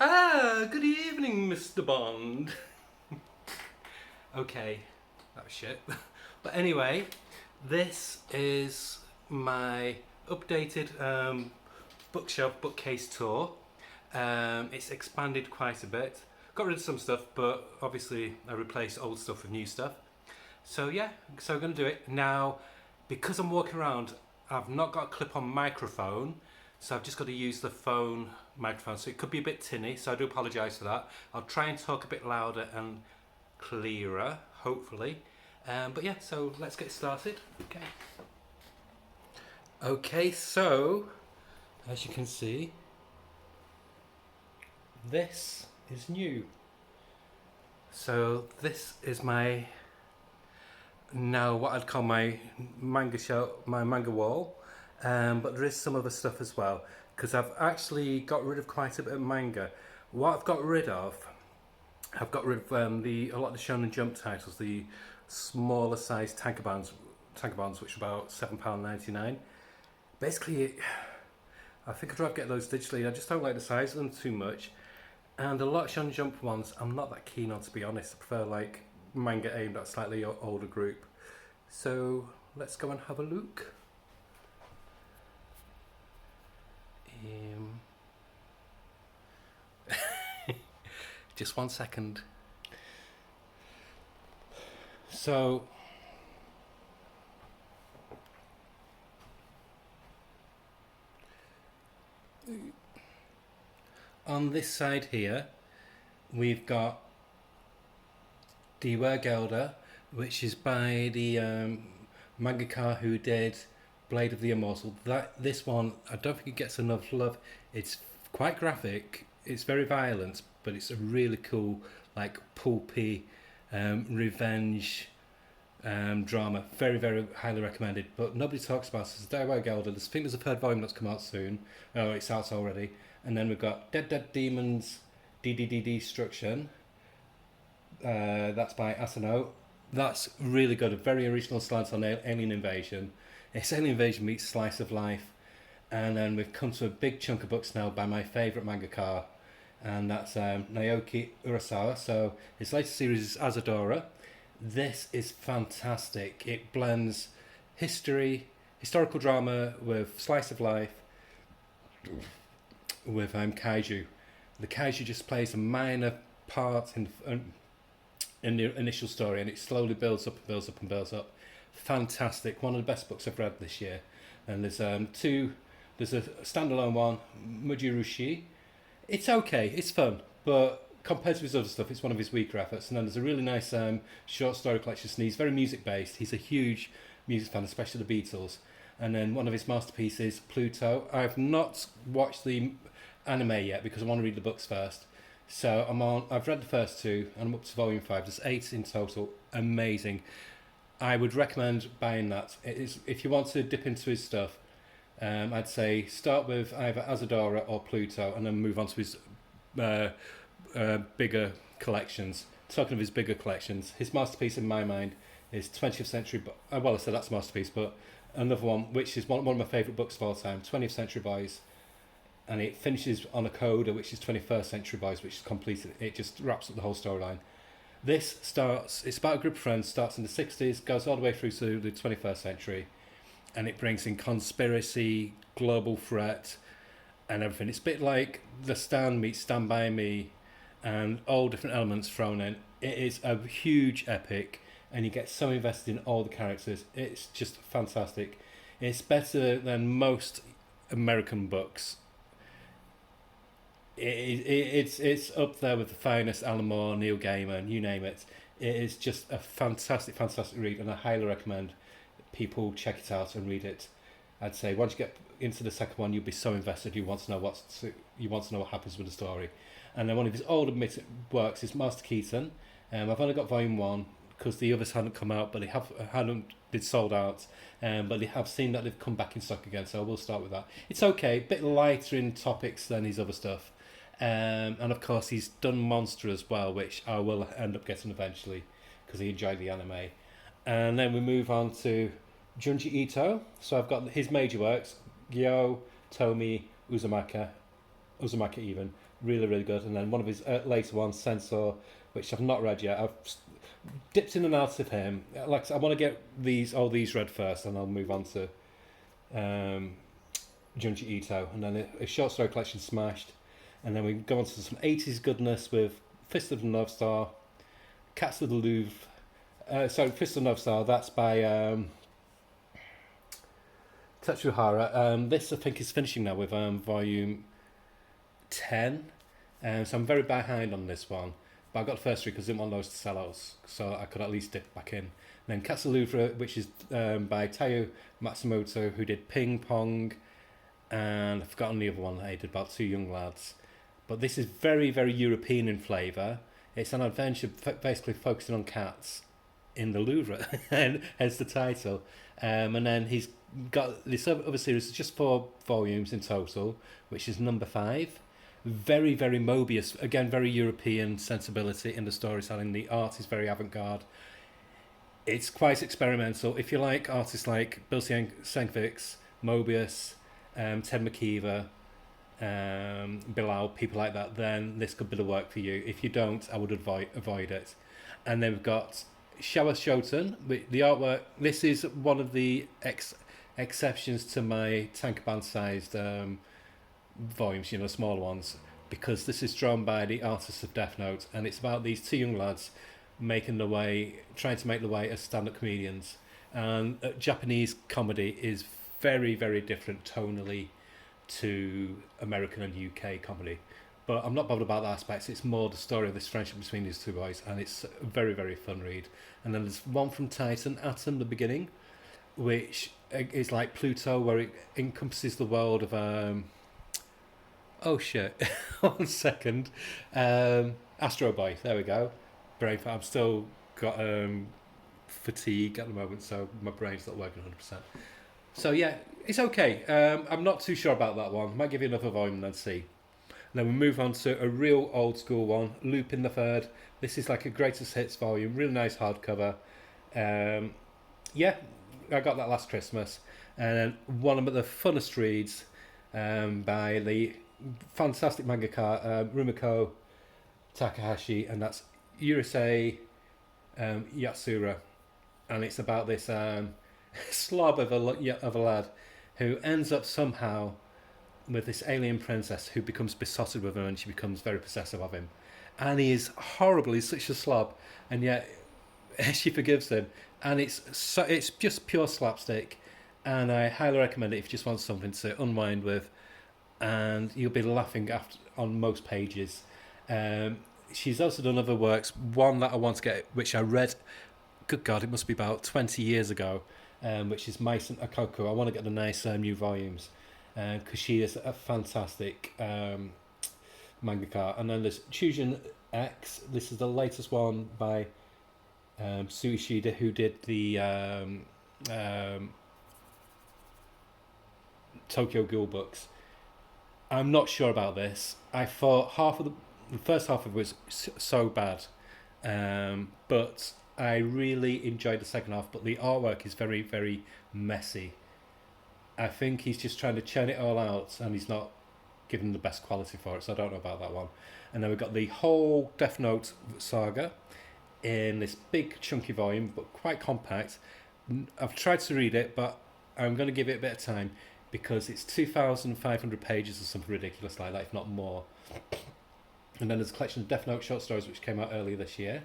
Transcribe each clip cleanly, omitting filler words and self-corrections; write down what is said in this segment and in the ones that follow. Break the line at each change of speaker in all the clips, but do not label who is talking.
Good evening, Mr. Bond. Okay, that was shit. But anyway, this is my updated bookshelf bookcase tour. It's expanded quite a bit. Got rid of some stuff, but obviously I replaced old stuff with new stuff. So yeah, so I'm going to do it now. Because I'm walking around, I've not got a clip-on microphone, so I've just got to use the phone microphone. So it could be a bit tinny, so I do apologise for that. I'll try and talk a bit louder and clearer, hopefully. But yeah, so let's get started. Okay. Okay, so as you can see, this is new. So this is my now what I'd call my manga show, my manga wall, but there is some other stuff as well because I've actually got rid of quite a bit of manga. What I've got rid of a lot of the Shonen Jump titles, the smaller size tankobons, which are about £7.99. Basically, I think I'd rather get those digitally. I just don't like the size of them too much, and a lot of Shonen Jump ones I'm not that keen on, to be honest. I prefer like manga aimed at a slightly older group. So let's go and have a look. Just 1 second. So on this side here we've got Die Gelder, which is by the mangaka who did Blade of the Immortal. This one, I don't think it gets enough love. It's quite graphic, it's very violent, but it's a really cool, like pulpy revenge drama. Very, very highly recommended. But nobody talks about it. It's Die Gelder. I think there's a third volume that's come out soon. Oh, it's out already. And then we've got Dead Demons, DDD Destruction. That's by Asano. That's really good. A very original slant on alien invasion. It's alien invasion meets slice of life. And then we've come to a big chunk of books now by my favourite mangaka, and that's Naoki Urasawa. So his latest series is Azadora. This is fantastic. It blends historical drama with slice of life, with kaiju. The kaiju just plays a minor part in the initial story, and it slowly builds up and builds up and builds up. Fantastic. One of the best books I've read this year. And there's there's a standalone one, Mujirushi. It's okay, it's fun, but compared to his other stuff, it's one of his weaker efforts. And then there's a really nice short story collection, and he's very music based. He's a huge music fan, especially the Beatles. And then one of his masterpieces, Pluto. I've not watched the anime yet because I want to read the books first. So I've read the first two and I'm up to volume 5. There's 8 in total. Amazing. I would recommend buying that. If you want to dip into his stuff, I'd say start with either Azadora or Pluto and then move on to his bigger collections. Talking of his bigger collections, his masterpiece in my mind is 20th Century. Well, I said that's a masterpiece, but another one which is one of my favourite books of all time, 20th Century Boys. And it finishes on a coda, which is 21st Century Boys, which is completed. It just wraps up the whole storyline. It's about a group of friends, starts in the 60s, goes all the way through to the 21st century, and it brings in conspiracy, global threat, and everything. It's a bit like The Stand meets Stand By Me, and all different elements thrown in. It is a huge epic, and you get so invested in all the characters. It's just fantastic. It's better than most American books. It's up there with the finest Alan Moore, Neil Gaiman, you name it. It is just a fantastic read, and I highly recommend people check it out and read it. I'd say once you get into the second one, you'll be so invested. You want to know what happens with the story. And then one of his older works is Master Keaton. I've only got volume 1 because the others hadn't come out, but they'd sold out. But they have seen that they've come back in stock again, so I will start with that. It's okay, a bit lighter in topics than his other stuff. And of course he's done Monster as well, which I will end up getting eventually because I enjoyed the anime. And then we move on to Junji Ito. So I've got his major works, Gyo, Tomi, Uzumaki, Uzumaki even, really really good. And then one of his later ones, Sensor, which I've not read yet. I've dipped in and out of him. Like I said, I want to get all these read first, and I'll move on to um, Junji Ito, and then a short story collection, Smashed, and then we go on to some 80s goodness with Fist of the North Star, Cats of the Louvre. Fist of the North Star. That's by Tetsuhara. This I think is finishing now with volume 10. So I'm very behind on this one. But I got the first three because I didn't want those to sell out, so I could at least dip back in. And then Cats of the Louvre, which is by Taiyo Matsumoto, who did Ping Pong, and I've forgotten the other one that he did about two young lads. But this is very, very European in flavour. It's an adventure basically focusing on cats in the Louvre, and hence the title. And then he's got this other series, just 4 volumes in total, which is number 5. Very, very Mobius, again, very European sensibility in the storytelling. The art is very avant-garde. It's quite experimental. If you like artists like Bill Sienkiewicz, Mobius, Ted McKeever, Bilal, people like that, then this could be the work for you. If you don't, I would avoid it. And then we've got Shawa Shoten. The artwork, this is one of the exceptions to my tank-band-sized volumes, smaller ones, because this is drawn by the artists of Death Note, and it's about these 2 young lads trying to make the way as stand-up comedians. And Japanese comedy is very, very different tonally to American and UK comedy. But I'm not bothered about the aspects. It's more the story of this friendship between these 2 boys, and it's a very, very fun read. And then there's one from Titan, Atom, the beginning, which is like Pluto, where it encompasses the world of oh shit! 1 second. Astro Boy. There we go. Brain fart. I'm still got fatigue at the moment, so my brain's not working 100%. So yeah, it's okay. I'm not too sure about that one. Might give you another volume and then see. And then we move on to a real old school one, Lupin the Third. This is like a greatest hits volume. Really nice hardcover. Yeah, I got that last Christmas. And then one of the funnest reads by the fantastic mangaka Rumiko Takahashi, and that's Urusei Yatsura, and it's about this slob of a lad who ends up somehow with this alien princess who becomes besotted with him, and she becomes very possessive of him, and he is horrible. He's such a slob, and yet she forgives him, and it's just pure slapstick, and I highly recommend it if you just want something to unwind with, and you'll be laughing on most pages. She's also done other works. One that I want to get, which I read, good God, it must be about 20 years ago, which is Maison Akoko. I want to get the nice new volumes, because she is a fantastic mangaka. And then there's Chujin X. This is the latest one by Sue Ishida, who did the Tokyo Ghoul books. I'm not sure about this. I thought the first half of it was so bad, but I really enjoyed the second half. But the artwork is very, very messy. I think he's just trying to churn it all out, and he's not giving the best quality for it. So I don't know about that one. And then we've got the whole Death Note saga in this big chunky volume, but quite compact. I've tried to read it, but I'm going to give it a bit of time, because it's 2,500 pages or something ridiculous like that, if not more. And then there's a collection of Death Note short stories which came out earlier this year.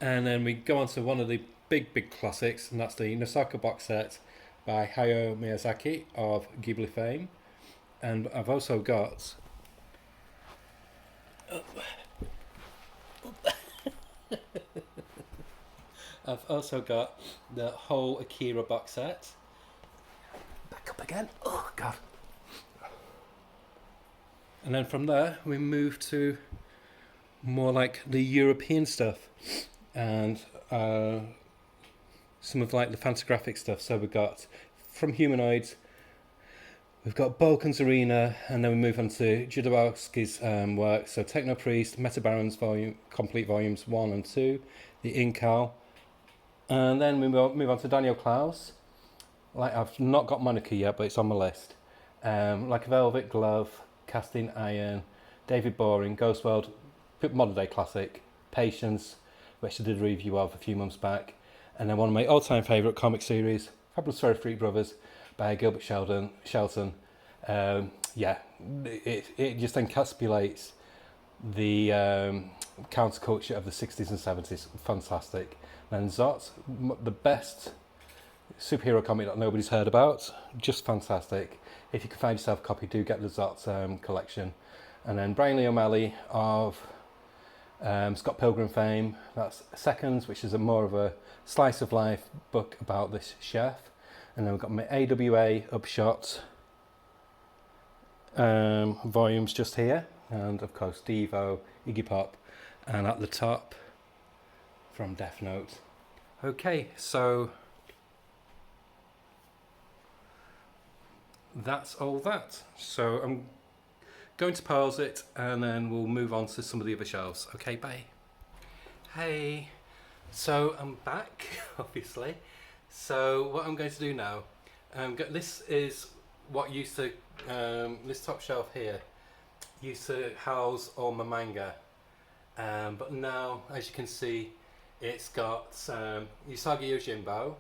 And then we go on to one of the big classics, and that's the Nosaka box set by Hayao Miyazaki of Ghibli fame. And I've also got the whole Akira box set. Back up again. Oh God. And then from there we move to more like the European stuff, and some of like the Fantagraphic stuff. So we've got from Humanoids, we've got Balkan's Arena, and then we move on to Jodorowsky's work. So Techno Priest, Meta Barons complete volumes 1 and 2, the Incal, and then we move on to Daniel Klaus. Like, I've not got Monica yet, but it's on my list. Like a Velvet Glove, Casting Iron, David Boring, Ghost World, modern day classic, Patience, which I did a review of a few months back, and then one of my all-time favourite comic series, Fabulous Fairy Freak Brothers by Gilbert Shelton. Yeah, it just encapsulates the counterculture of the 60s and 70s. Fantastic. And Zot, the best superhero comic that nobody's heard about. Just fantastic. If you can find yourself a copy, do get the Zot collection. And then Brian Lee O'Malley of Scott Pilgrim fame. That's Seconds, which is more of a slice of life book about this chef. And then we've got my AWA Upshot volumes just here. And of course, Devo, Iggy Pop, and at the top from Death Note. Okay, so that's all that. So I'm going to pause it and then we'll move on to some of the other shelves. Okay, bye. Hey, so I'm back, obviously. So what I'm going to do now, this is what used to, this top shelf here, used to house all my manga. But now, as you can see, it's got Usagi Yojimbo,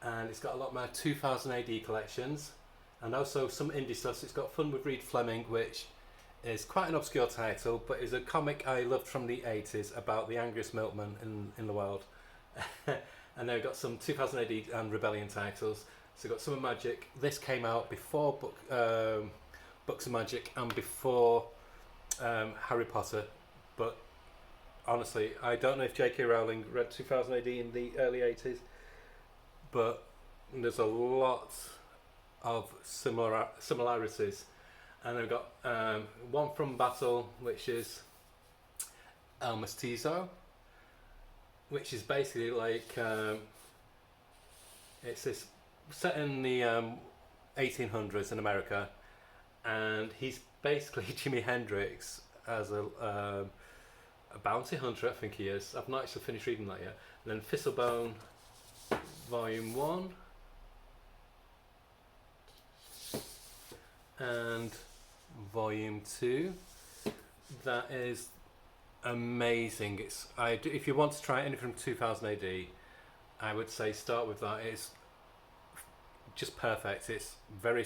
and it's got a lot of my 2000 AD collections, and also some indie stuff. So it's got Fun with Reed Fleming, which is quite an obscure title, but is a comic I loved from the 80s about the angriest milkman in the world. And then we've got some 2000 AD and Rebellion titles. So we've got Summer Magic. This came out before Books of Magic and before Harry Potter, but honestly, I don't know if J.K. Rowling read 2000 AD in the early 80s, but there's a lot of similarities. And I've got one from Battle, which is El Mestizo, which is basically like it's this set in the 1800s in America, and he's basically Jimi Hendrix as a bounty hunter, I think he is. I've not actually finished reading that yet. And then Thistlebone, Volume 1, and Volume 2. That is amazing. If you want to try anything from 2000 AD, I would say start with that. It's just perfect. It's very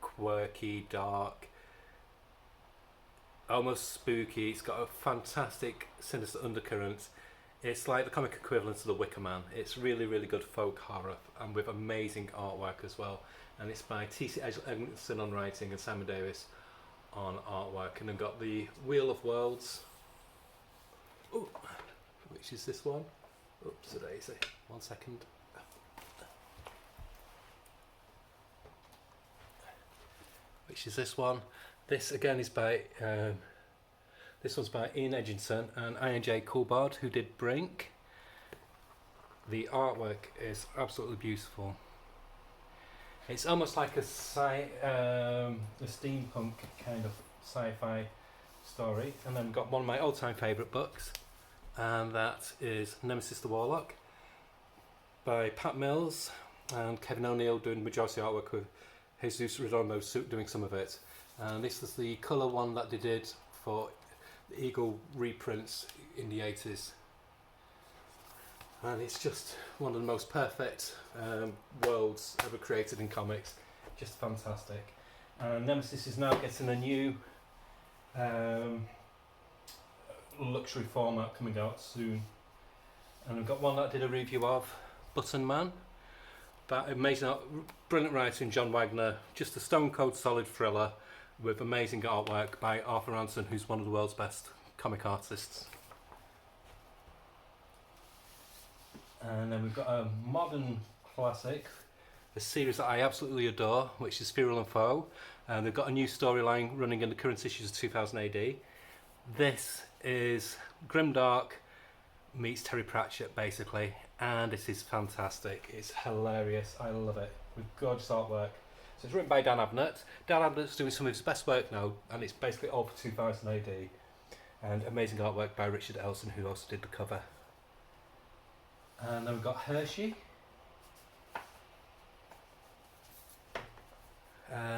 quirky, dark, almost spooky. It's got a fantastic sinister undercurrent. It's like the comic equivalent of The Wicker Man. It's really, really good folk horror, and with amazing artwork as well. And it's by T.C. Eglinton on writing and Simon Davis on artwork. And I've got the Wheel of Worlds, which is this one. Oops, a daisy. 1 second. Which is this one. This again is by this one's by Ian Edginson and Ian J. Coulbard, who did Brink. The artwork is absolutely beautiful. It's almost like a steampunk kind of sci-fi story. And then we've got one of my all-time favourite books, and that is Nemesis the Warlock by Pat Mills and Kevin O'Neill doing the majority artwork, with Jesus Redondo doing some of it. And this is the colour one that they did for the Eagle reprints in the 80s. And it's just one of the most perfect worlds ever created in comics. Just fantastic. And Nemesis is now getting a new luxury format coming out soon. And I've got one that I did a review of, Button Man. That amazing, brilliant writing, John Wagner. Just a stone cold solid thriller with amazing artwork by Arthur Anson, who's one of the world's best comic artists. And then we've got a modern classic, a series that I absolutely adore, which is Feral and Foe. And they've got a new storyline running in the current issues of 2000 AD. This is grimdark meets Terry Pratchett, basically, and it is fantastic. It's hilarious. I love it, with gorgeous artwork. So it's written by Dan Abnett. Dan Abnett's doing some of his best work now, and it's basically all for 2000 AD. And amazing artwork by Richard Elson, who also did the cover. And then we've got Hershey.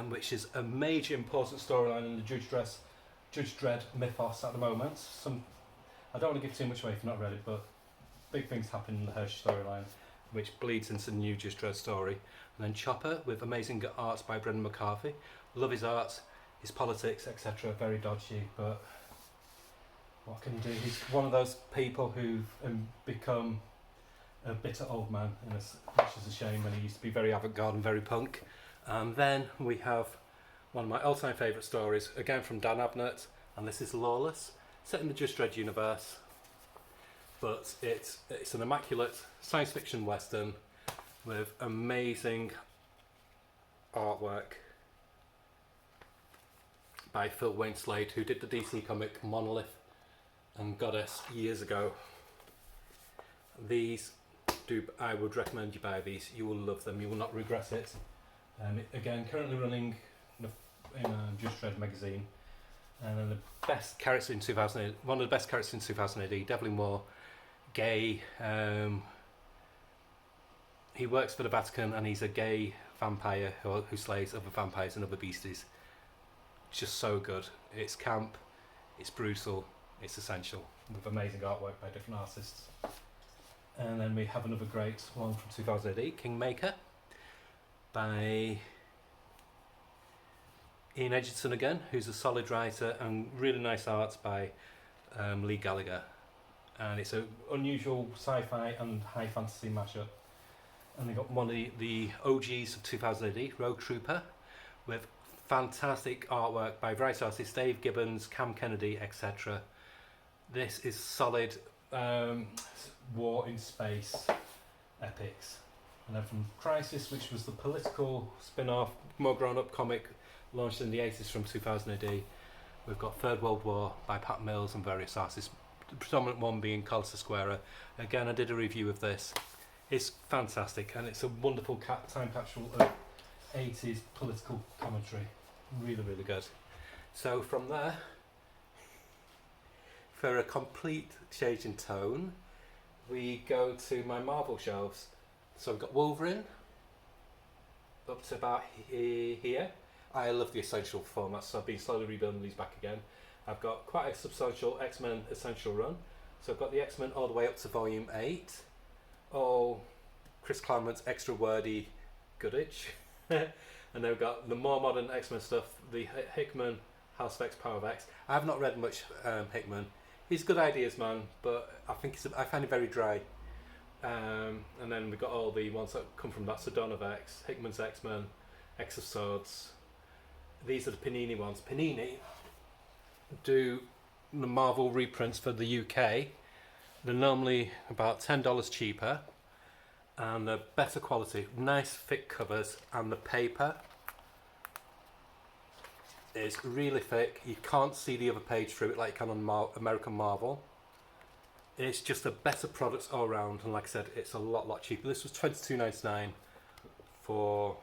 which is a major important storyline in the Judge Dredd mythos at the moment. I don't want to give too much away if you've not read it, but big things happen in the Hershey storyline, which bleeds into the new Judge Dredd story. And then Chopper, with amazing art by Brendan McCarthy. Love his art, his politics, etc. Very dodgy, but what can you do? He's one of those people who've become a bitter old man, which is a shame, when he used to be very avant-garde and very punk. And then we have one of my all-time favourite stories, again from Dan Abnett, and this is Lawless, set in the Judge Dredd universe, but it's an immaculate science fiction western with amazing artwork by Phil Wayne Slade, who did the DC comic Monolith and Goddess years ago. I would recommend you buy these. You will love them. You will not regret it. Again, currently running in Judge Dredd magazine, and then the best character in 2008. One of the best characters in 2008. Definitely more gay. He works for the Vatican, and he's a gay vampire who slays other vampires and other beasties. Just so good. It's camp. It's brutal. It's essential. With amazing artwork by different artists. And then we have another great one from 2008, Kingmaker, by Ian Edgerton again, who's a solid writer, and really nice art by Lee Gallagher. And it's an unusual sci-fi and high fantasy mashup. And they got one of the OGs of 2008, Rogue Trooper, with fantastic artwork by various artists, Dave Gibbons, Cam Kennedy, etc. This is solid war in space epics. And then from Crisis, which was the political spin-off, more grown-up comic launched in the 80s from 2008, we've got Third World War by Pat Mills and various artists, the predominant one being Carlos Esquerra. Again, I did a review of this. It's fantastic, and it's a wonderful time capsule of 80s political commentary. Really, really good. So from there, for a complete change in tone, we go to my Marvel shelves. So I've got Wolverine up to about here. I love the Essential format, so I've been slowly rebuilding these back again. I've got quite a substantial X-Men Essential run. So I've got the X-Men all the way up to volume 8. All Chris Claremont's extra wordy goodage. And then we've got the more modern X-Men stuff, the Hickman House of X, Power of X. I have not read much Hickman. He's good ideas, man, but I find it very dry. And then we've got all the ones that come from that, so Dawn of X, Hickman's X-Men, X of Swords. These are the Panini ones. Panini do the Marvel reprints for the UK. They're normally about $10 cheaper, and they're better quality, nice thick covers, and the paper is really thick. You can't see the other page through it like you can on American Marvel. It's just a better product all around, and like I said, it's a lot cheaper. This was $22.99 for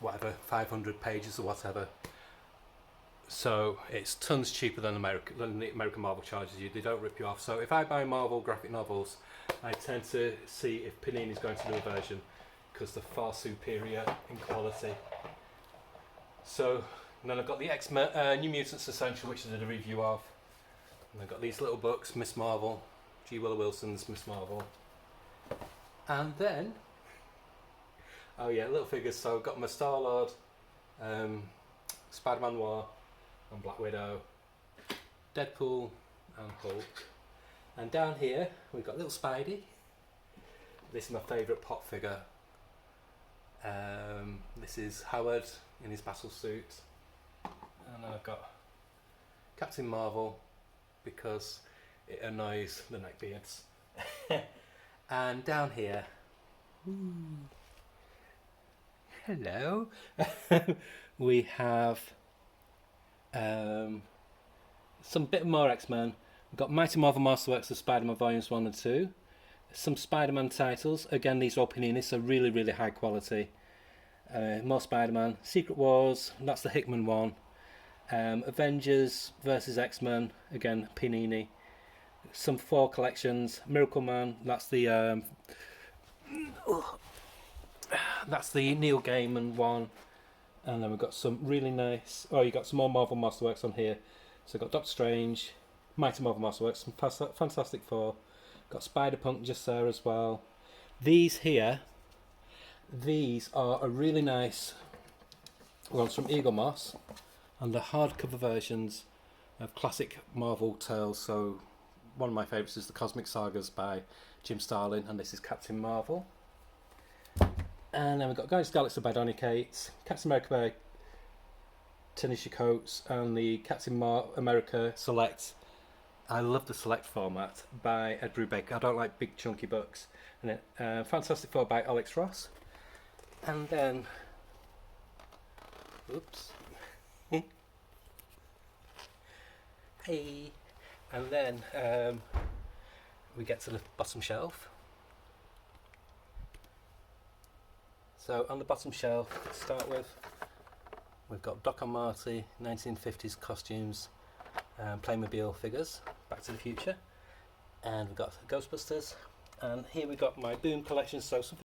whatever, 500 pages or whatever. So it's tons cheaper than the American Marvel charges you. They don't rip you off. So if I buy Marvel graphic novels, I tend to see if Panini's going to do a version, because they're far superior in quality. So and then I've got the X-Men New Mutants Essential, which I did a review of. And I've got these little books, Miss Marvel, G. Willow Wilson's Miss Marvel. And then, oh yeah, little figures. So I've got my Star-Lord, Spider-Man Noir, and Black Widow, Deadpool, and Hulk. And down here we've got little Spidey. This is my favourite pop figure. This is Howard in his battle suit. And then I've got Captain Marvel, because it annoys the neckbeards. And down here, hello, we have some bit more X-Men. We've got Mighty Marvel Masterworks of Spider-Man Volumes 1 and 2. Some Spider-Man titles. Again, these are all Panini, so really high quality. More Spider-Man. Secret Wars, that's the Hickman one. Avengers versus X-Men, again Panini. Some 4 collections. Miracle Man, that's the Neil Gaiman one. And then we've got some really nice. Oh, you got some more Marvel Masterworks on here. So we've got Doctor Strange, Mighty Marvel Masterworks, some Fantastic Four. Got Spider Punk just there as well. These here, these are a really nice ones from Eagle Moss, and the hardcover versions of classic Marvel tales. So one of my favourites is the Cosmic Sagas by Jim Starlin, and this is Captain Marvel. And then we've got Guardians of the Galaxy by Donny Cates, Captain America by Tanisha Coates, and the Captain America Select. I love the Select format by Ed Brubaker. I don't like big chunky books. And then Fantastic Four by Alex Ross. And then, oops. Hey. And then we get to the bottom shelf. So on the bottom shelf, to start with, we've got Doc and Marty 1950s costumes, Playmobil figures, Back to the Future, and we've got Ghostbusters, and here we've got my Boom collection, so something